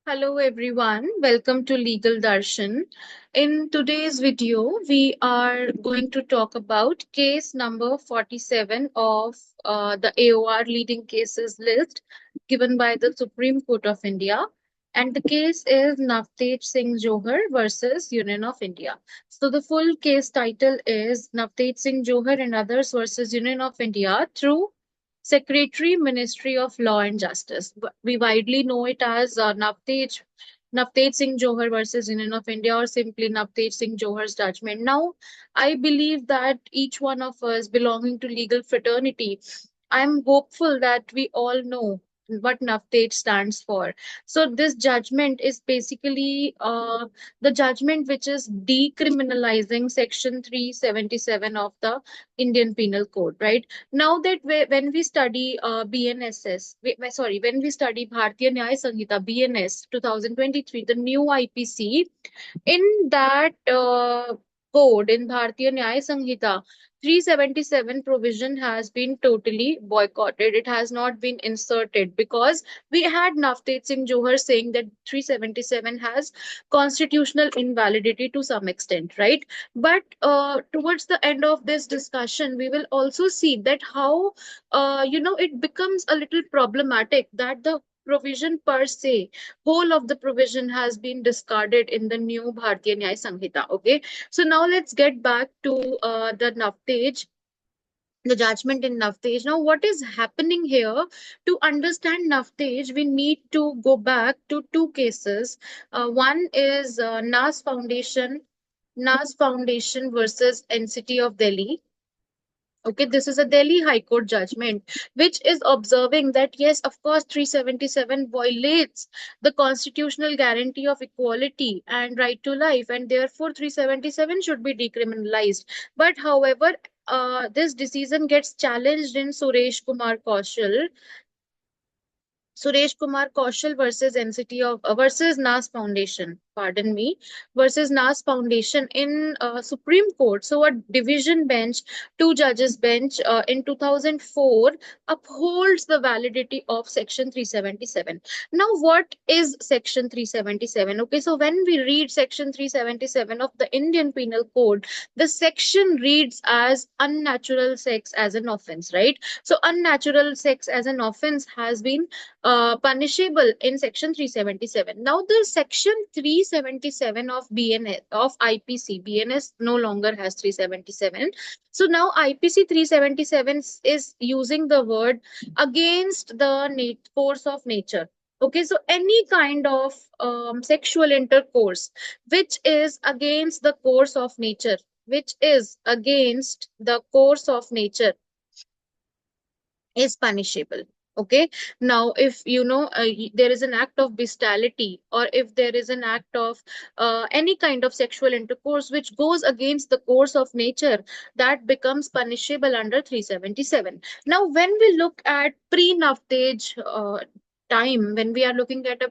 Hello everyone, welcome to Legal Darshan. In today's video, we are going to talk about case number 47 of the AOR leading cases list given by the Supreme Court of India. And the case is Navtej Singh Johar versus Union of India. So the full case title is Navtej Singh Johar and others versus Union of India through Secretary, Ministry of Law and Justice. We widely know it as Navtej Singh Johar versus Union of India, or simply Navtej Singh Johar's judgment. Now, I believe that each one of us belonging to legal fraternity, I'm hopeful that we all know what Navtej stands for. So this judgment is basically the judgment which is decriminalizing Section 377 of the Indian Penal Code, right? Now that when we study BNSS, when we study Bharatiya Nyaya Sanhita BNS 2023, the new IPC, in that code in Bharatiya Nyaya Sanhita, 377 provision has been totally boycotted. It has not been inserted because we had Navtej Singh Johar saying that 377 has constitutional invalidity to some extent, right? But towards the end of this discussion, we will also see that how it becomes a little problematic that the provision per se, whole of the provision has been discarded in the new Bharatiya Nyaya Sanhita. Okay, so now let's get back to the Navtej, the judgment in Navtej. Now, what is happening here? To understand Navtej, we need to go back to two cases. One is Nas Foundation versus NCT of Delhi. Okay, this is a Delhi High Court judgment, which is observing that yes, of course, 377 violates the constitutional guarantee of equality and right to life, and therefore 377 should be decriminalized. But however, this decision gets challenged in Suresh Kumar Kaushal versus NCT of versus NAS Foundation, pardon me, versus NAS Foundation in Supreme Court. So a division bench, two judges bench in 2004 upholds the validity of Section 377. Now, what is Section 377? Okay, so when we read Section 377 of the Indian Penal Code, the section reads as unnatural sex as an offense, right? So unnatural sex as an offense has been punishable in section 377. Now the section 377 of BNS of IPC, BNS no longer has 377. So now IPC 377 is using the word against the force of nature. Okay, so any kind of sexual intercourse which is against the course of nature, which is against the course of nature, is punishable. Okay, now if there is an act of bestiality, or if there is an act of any kind of sexual intercourse which goes against the course of nature, that becomes punishable under 377. Now when we look at pre-Navtej time, when we are looking at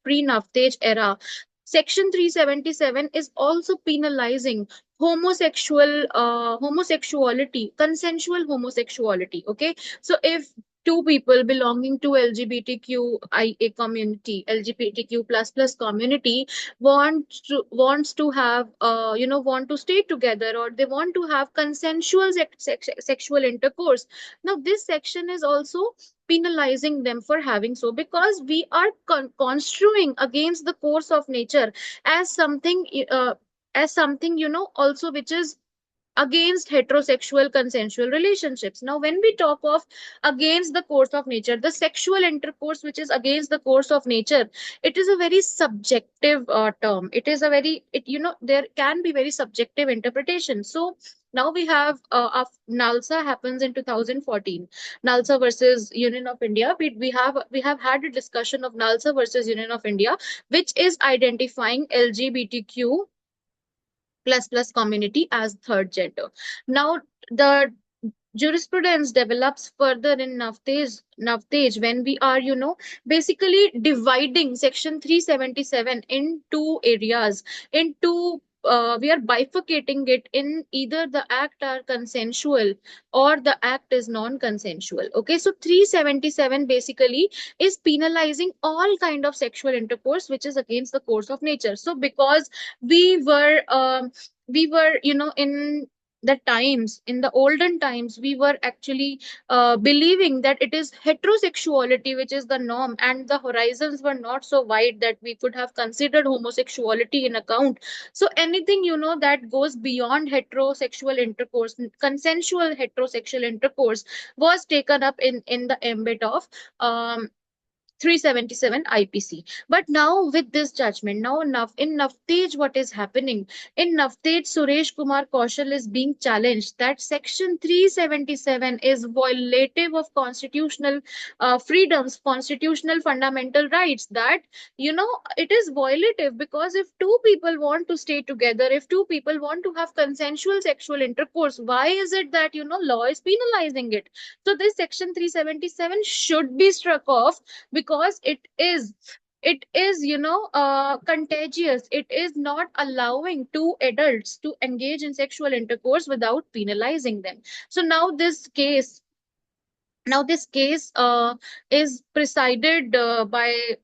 pre-Navtej era, section 377 is also penalizing homosexuality, consensual homosexuality. Okay, so if two people belonging to LGBTQIA community, LGBTQ plus community, wants to have want to stay together, or they want to have consensual sexual intercourse, now this section is also penalizing them for having so, because we are construing against the course of nature as something also which is against heterosexual consensual relationships. Now when we talk of against the course of nature, the sexual intercourse which is against the course of nature, it is a very subjective term. It is a very, there can be very subjective interpretation. So now we have Nalsa happens in 2014, Nalsa versus Union of India. We have had a discussion of Nalsa versus Union of India, which is identifying LGBTQ plus community as third gender. Now, the jurisprudence develops further in Navtej when we are, basically dividing section 377 in two areas, in two we are bifurcating it in either the act are consensual or the act is non-consensual. Okay, so 377 basically is penalizing all kind of sexual intercourse which is against the course of nature. So because we were in the olden times we were actually believing that it is heterosexuality which is the norm, and the horizons were not so wide that we could have considered homosexuality in account. So anything that goes beyond heterosexual intercourse, consensual heterosexual intercourse, was taken up in the ambit of um, 377 IPC. But now with this judgment, now in Navtej, what is happening? In Navtej, Suresh Kumar Kaushal is being challenged that Section 377 is violative of constitutional freedoms, constitutional fundamental rights. That, it is violative because if two people want to stay together, if two people want to have consensual sexual intercourse, why is it that, law is penalizing it? So this Section 377 should be struck off because it is contagious. It is not allowing two adults to engage in sexual intercourse without penalizing them. So now this case is presided by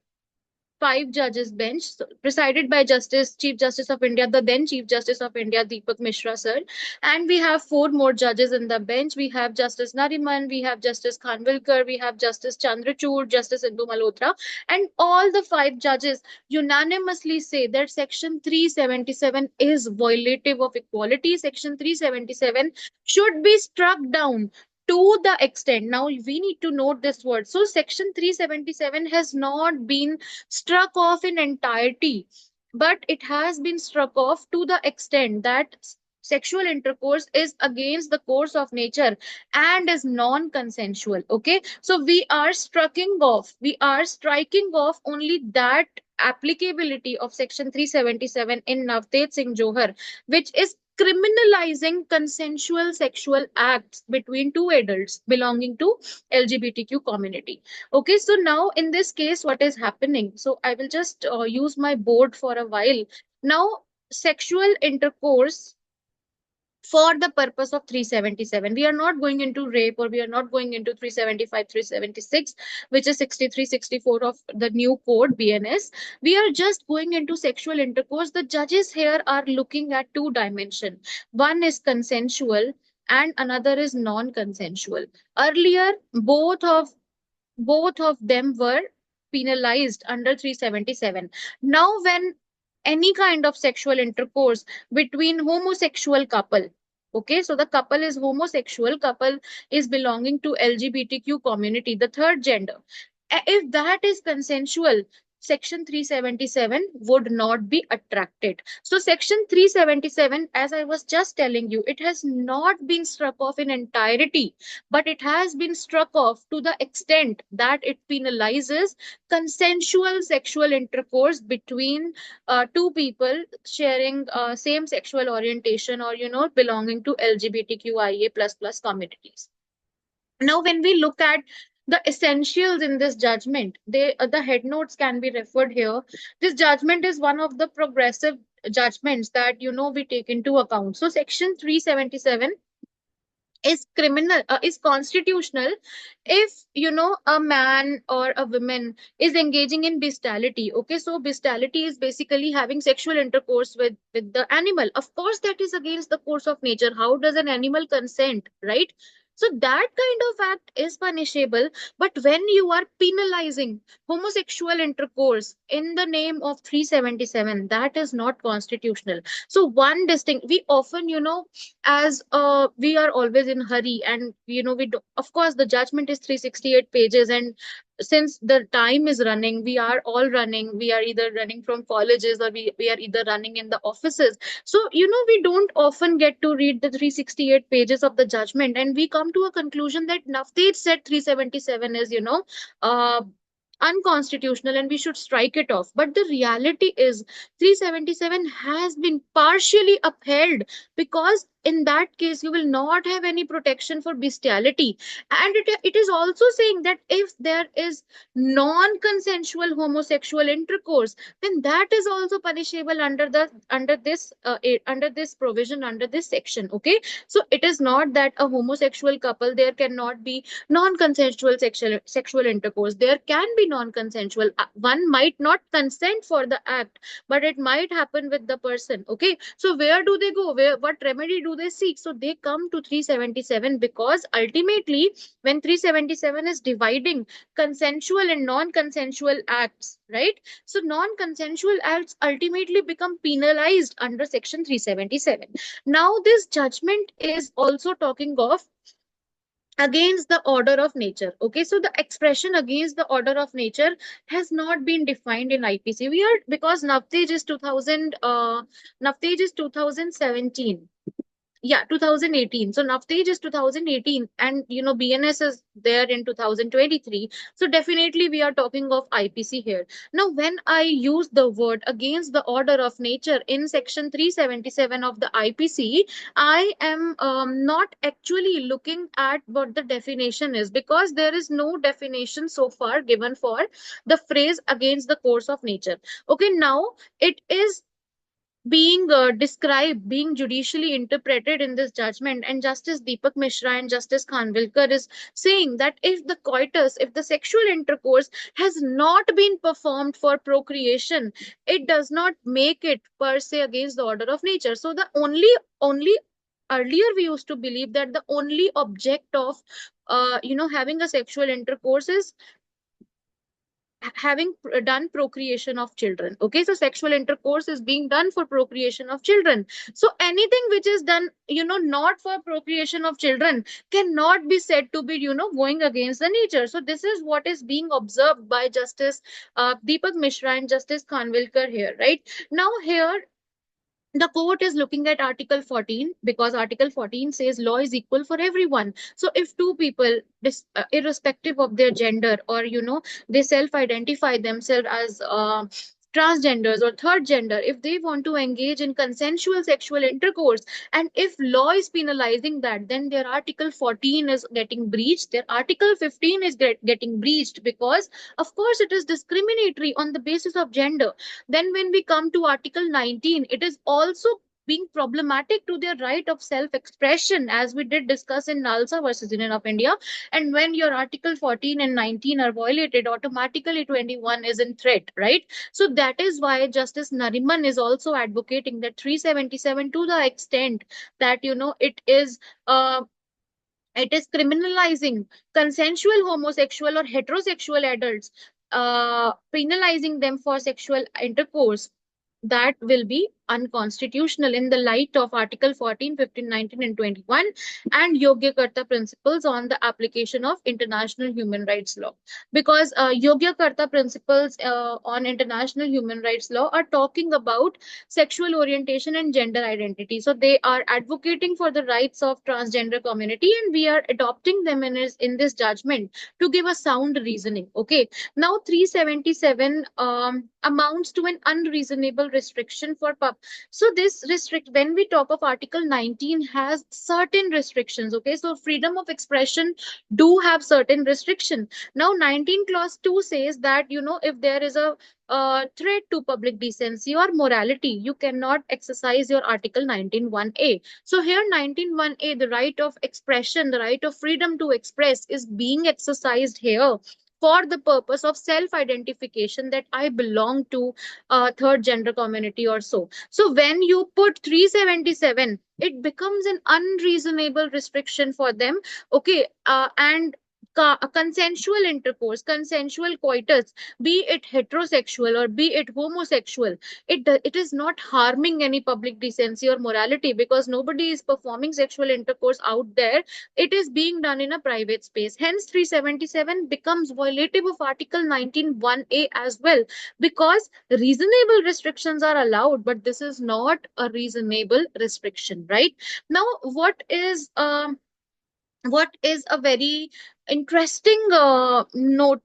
five judges bench, presided by Chief Justice of India, the then Chief Justice of India, Deepak Mishra sir. And we have four more judges in the bench. We have Justice Nariman, we have Justice Khanvilkar, we have Justice Chandrachud, Justice Indu Malhotra. And all the five judges unanimously say that Section 377 is violative of equality. Section 377 should be struck down to the extent. Now we need to note this word. So Section 377 has not been struck off in entirety, but it has been struck off to the extent that sexual intercourse is against the course of nature and is non-consensual. Okay, so we are striking off only that applicability of Section 377 in Navtej Singh Johar, which is criminalizing consensual sexual acts between two adults belonging to LGBTQ community. Okay, so now in this case, what is happening? So I will just use my board for a while. Now, sexual intercourse for the purpose of 377. We are not going into rape, or we are not going into 375, 376, which is 63, 64 of the new code BNS. We are just going into sexual intercourse. The judges here are looking at two dimensions. One is consensual and another is non-consensual. Earlier, both of them were penalized under 377. Now, when any kind of sexual intercourse between homosexual couple, okay, so the couple is homosexual, couple is belonging to LGBTQ community, the third gender. If that is consensual, Section 377 would not be attracted. So Section 377, as I was just telling you, it has not been struck off in entirety, but it has been struck off to the extent that it penalizes consensual sexual intercourse between two people sharing same sexual orientation, or belonging to LGBTQIA plus communities. Now, when we look at the essentials in this judgment, the head notes can be referred here. This judgment is one of the progressive judgments that we take into account. So Section 377 is constitutional if a man or a woman is engaging in bestiality. Okay, so bestiality is basically having sexual intercourse with the animal. Of course that is against the course of nature. How does an animal consent, right? So that kind of act is punishable. But when you are penalizing homosexual intercourse in the name of 377, that is not constitutional. So one distinct, we often as we are always in hurry, and we do, of course the judgment is 368 pages, and since the time is running, we are all running, we are either running from colleges, or we are either running in the offices. So we don't often get to read the 368 pages of the judgment, and we come to a conclusion that Navtej said 377 is uh, unconstitutional and we should strike it off. But the reality is 377 has been partially upheld because in that case you will not have any protection for bestiality. And it is also saying that if there is non-consensual homosexual intercourse, then that is also punishable under the under this provision, under this section. Okay, so it is not that a homosexual couple there cannot be non-consensual sexual intercourse. There can be non-consensual. One might not consent for the act, but it might happen with the person. Okay, so where do they go? Where, what remedy do they seek? So they come to 377, because ultimately when 377 is dividing consensual and non-consensual acts, right? So non-consensual acts ultimately become penalized under section 377. Now this judgment is also talking of against the order of nature. Okay, so the expression against the order of nature has not been defined in IPC. We are, because Navtej is 2000, Navtej is 2017. Yeah, 2018. So Navtej is 2018, and BNS is there in 2023. So definitely we are talking of IPC here. Now, when I use the word against the order of nature in section 377 of the IPC, I am not actually looking at what the definition is, because there is no definition so far given for the phrase against the course of nature. Okay, now it is being described, being judicially interpreted in this judgment. And Justice Deepak Mishra and Justice Khanvilkar is saying that if the coitus, if the sexual intercourse has not been performed for procreation, it does not make it per se against the order of nature. So the only earlier we used to believe that the only object of having a sexual intercourse is having done procreation of children. Okay, so sexual intercourse is being done for procreation of children. So anything which is done not for procreation of children cannot be said to be going against the nature. So this is what is being observed by Justice Deepak Mishra and Justice Khanvilkar here, right? Now here the court is looking at Article 14, because Article 14 says law is equal for everyone. So if two people, irrespective of their gender, or they self-identify themselves as transgenders or third gender, if they want to engage in consensual sexual intercourse, and if law is penalizing that, then their Article 14 is getting breached, their Article 15 is getting breached, because of course it is discriminatory on the basis of gender. Then when we come to Article 19, it is also being problematic to their right of self-expression, as we did discuss in Nalsa versus Union of India. And when your Article 14 and 19 are violated, automatically 21 is in threat, right? So that is why Justice Nariman is also advocating that 377, to the extent that it is criminalizing consensual homosexual or heterosexual adults, penalizing them for sexual intercourse, that will be unconstitutional in the light of Article 14, 15, 19, and 21 and Yogya Karta principles on the application of international human rights law. Because Yogya Karta principles on international human rights law are talking about sexual orientation and gender identity. So they are advocating for the rights of transgender community, and we are adopting them in this judgment to give a sound reasoning. Okay, now 377 amounts to an unreasonable restriction for so this restrict, when we talk of Article 19, has certain restrictions. Okay, so freedom of expression do have certain restriction. Now 19 clause 2 says that if there is a threat to public decency or morality, you cannot exercise your Article 19(1)(a). So here 19(1)(a), the right of expression, the right of freedom to express is being exercised here for the purpose of self-identification, that I belong to a third gender community or so. So when you put 377, it becomes an unreasonable restriction for them. Okay, and consensual intercourse, consensual coitus, be it heterosexual or be it homosexual, it is not harming any public decency or morality, because nobody is performing sexual intercourse out there. It is being done in a private space. Hence 377 becomes violative of Article 19(1)(a) as well, because reasonable restrictions are allowed, but this is not a reasonable restriction, right? Now what is a very interesting note,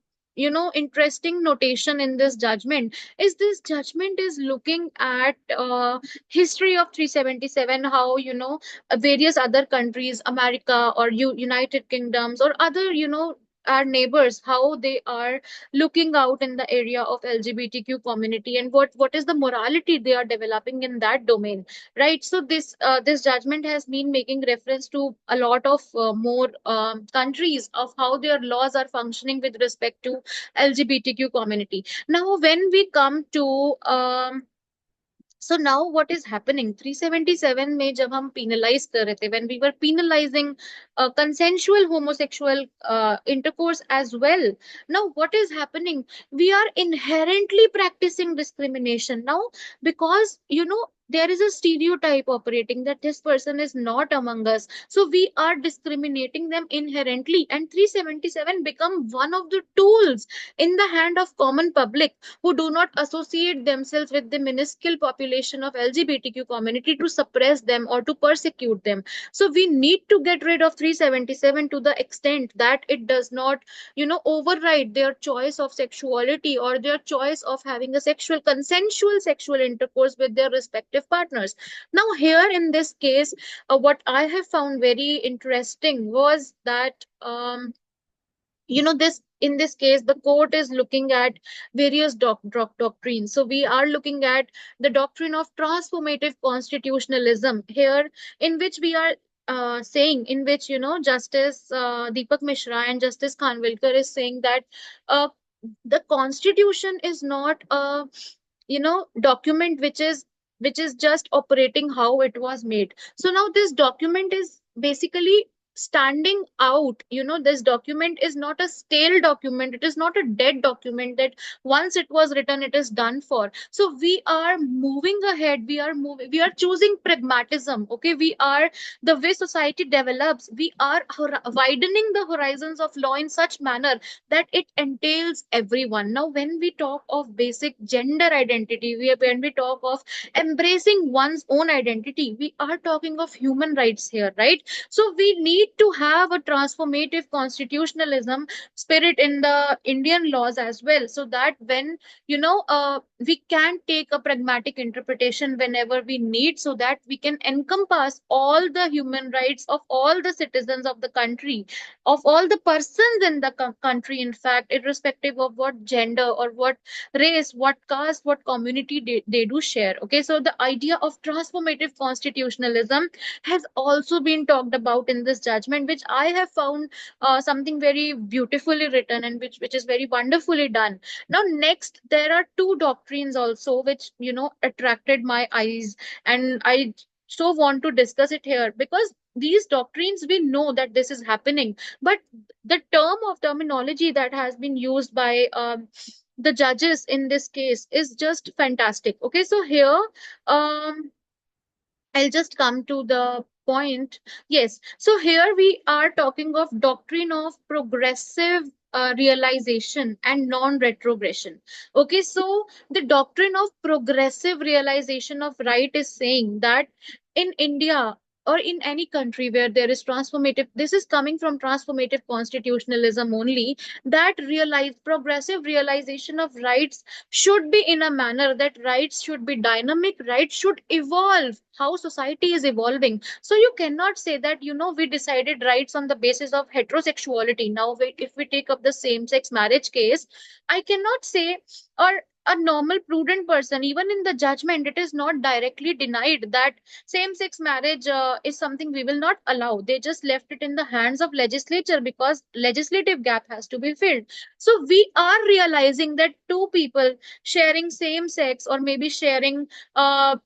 interesting notation in this judgment is this judgment is looking at history of 377, how various other countries, America or United Kingdoms or other our neighbors, how they are looking out in the area of LGBTQ community, and what is the morality they are developing in that domain, right? So this judgment has been making reference to a lot of more countries of how their laws are functioning with respect to LGBTQ community. Now when we come to so now what is happening, 377 में जब हम penalize कर रहे थे, when we were penalizing consensual homosexual intercourse as well, now what is happening, we are inherently practicing discrimination now, because there is a stereotype operating that this person is not among us, so we are discriminating them inherently, and 377 become one of the tools in the hand of common public who do not associate themselves with the minuscule population of LGBTQ community to suppress them or to persecute them. So we need to get rid of 377 to the extent that it does not, override their choice of sexuality or their choice of having a consensual sexual intercourse with their respective partners. Now, here in this case, what I have found very interesting was that this in this case the court is looking at various doctrines. So we are looking at the doctrine of transformative constitutionalism here, in which we are saying, in which Justice Deepak Mishra and Justice Khanwilkar is saying that uh, the constitution is not a document which is just operating how it was made. So now this document is basically standing out. This document is not a stale document, it is not a dead document that once it was written it is done for. So we are moving ahead, we are choosing pragmatism. Okay, we are, the way society develops, we are widening the horizons of law in such manner that it entails everyone. Now when we talk of basic gender identity, when we talk of embracing one's own identity, we are talking of human rights here, right? So we need to have a transformative constitutionalism spirit in the Indian laws as well, so that when we can take a pragmatic interpretation whenever we need, so that we can encompass all the human rights of all the citizens of the country, of all the persons in the country, in fact, irrespective of what gender or what race, what caste, what community they do share. Okay, so the idea of transformative constitutionalism has also been talked about in this judgment, which I have found something very beautifully written, and which is very wonderfully done. Now next, there are two doctrines also which attracted my eyes, and I so want to discuss it here, because these doctrines, we know that this is happening, but the terminology that has been used by the judges in this case is just fantastic. Okay, so here I'll just come to the point. Yes, so here we are talking of doctrine of progressive realization and non-retrogression. Okay, so the doctrine of progressive realization of right is saying that in India or in any country where there is transformative, this is coming from transformative constitutionalism only, that realize progressive realization of rights should be in a manner that rights should be dynamic, rights should evolve how society is evolving. So you cannot say that we decided rights on the basis of heterosexuality. Now if we take up the same sex marriage case, I cannot say, or a normal prudent person, even in the judgment it is not directly denied that same sex marriage is something we will not allow. They just left it in the hands of legislature because legislative gap has to be filled. So we are realizing that two people sharing same sex, or maybe sharing uh,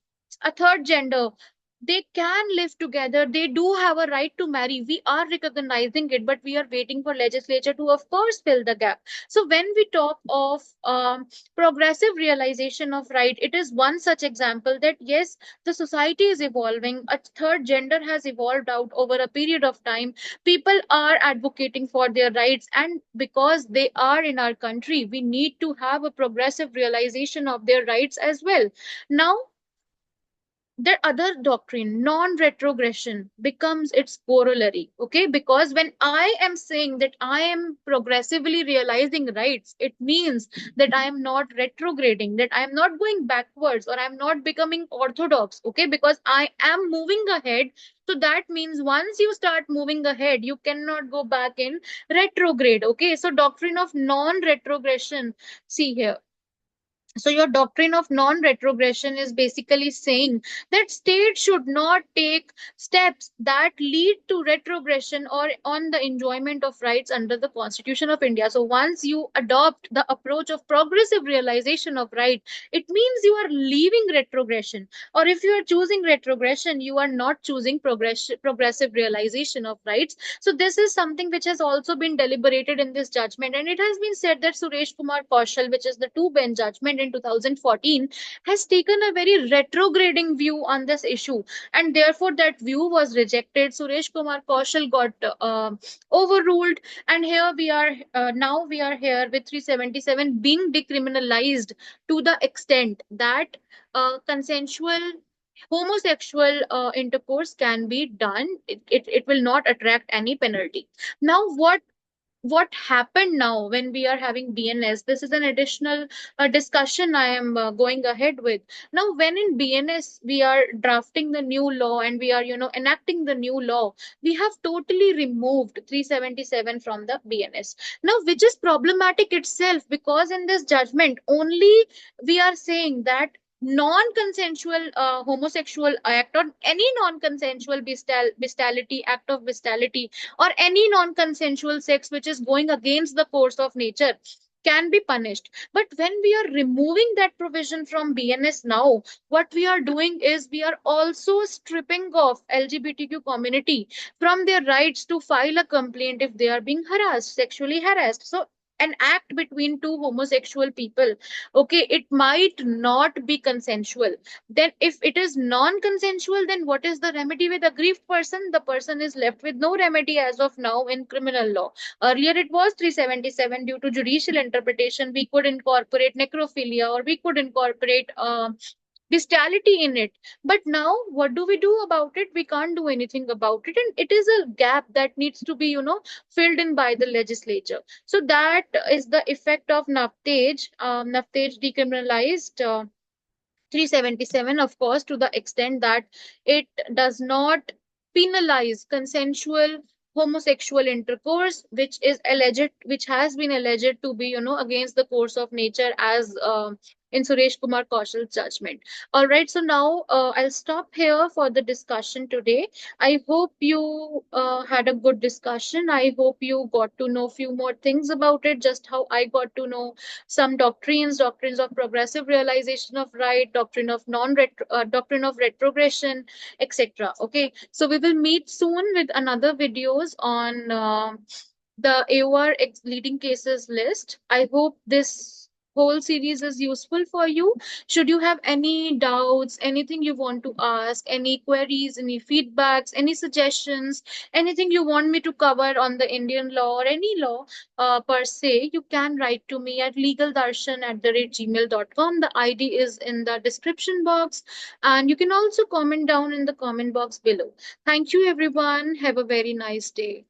a third gender, they can live together, they do have a right to marry, we are recognizing it, but we are waiting for legislature to of course fill the gap. So when we talk of progressive realization of right, it is one such example that yes, the society is evolving, a third gender has evolved out over a period of time, people are advocating for their rights, and because they are in our country, we need to have a progressive realization of their rights as well. Now the other doctrine, non-retrogression, becomes its corollary. Okay, because when I am saying that I am progressively realizing rights, it means that I am not retrograding, that I am not going backwards, or I am not becoming orthodox. Okay, because I am moving ahead. So that means once you start moving ahead, you cannot go back in retrograde. Okay, so doctrine of non-retrogression. See here, so your doctrine of non-retrogression is basically saying that state should not take steps that lead to retrogression or on the enjoyment of rights under the Constitution of India. So once you adopt the approach of progressive realization of right, it means you are leaving retrogression. Or if you are choosing retrogression, you are not choosing progressive realization of rights. So this is something which has also been deliberated in this judgment, and it has been said that Suresh Kumar Kaushal, which is the two-bench judgment in 2014, has taken a very retrograding view on this issue, and therefore that view was rejected. Suresh Kumar Kaushal got overruled, and here we are. Now we are here with 377 being decriminalized to the extent that consensual homosexual intercourse can be done. It will not attract any penalty. Now what happened now when we are having BNS? This is an additional discussion I am going ahead with. Now, when in BNS we are drafting the new law and we are, enacting the new law, we have totally removed 377 from the BNS. Now, which is problematic itself, because in this judgment only we are saying that non-consensual homosexual act, or any non-consensual bestiality, act of bestiality, or any non-consensual sex which is going against the course of nature, can be punished. But when we are removing that provision from BNS now, what we are doing is we are also stripping off LGBTQ community from their rights to file a complaint if they are being harassed, sexually harassed. So an act between two homosexual people, okay, it might not be consensual. Then if it is non-consensual, then what is the remedy with aggrieved person? The person is left with no remedy as of now in criminal law. Earlier it was 377. Due to judicial interpretation, we could incorporate necrophilia, or we could incorporate bestiality in it. But now what do we do about it? We can't do anything about it, and it is a gap that needs to be, filled in by the legislature. So that is the effect of Navtej. Navtej decriminalized 377, of course, to the extent that it does not penalize consensual homosexual intercourse, which has been alleged to be, against the course of nature, as in Suresh Kumar Kaushal's judgment. All right, so now I'll stop here for the discussion today. I hope you had a good discussion. I hope you got to know few more things about it, just how I got to know some doctrines of progressive realization of right, doctrine of retrogression, etc. Okay, so we will meet soon with another videos on the AOR leading cases list. I hope this whole series is useful for you. Should you have any doubts, anything you want to ask, any queries, any feedbacks, any suggestions, anything you want me to cover on the Indian law or any law per se, you can write to me at legaldarshan@gmail.com. The ID is in the description box, and you can also comment down in the comment box below. Thank you, everyone. Have a very nice day.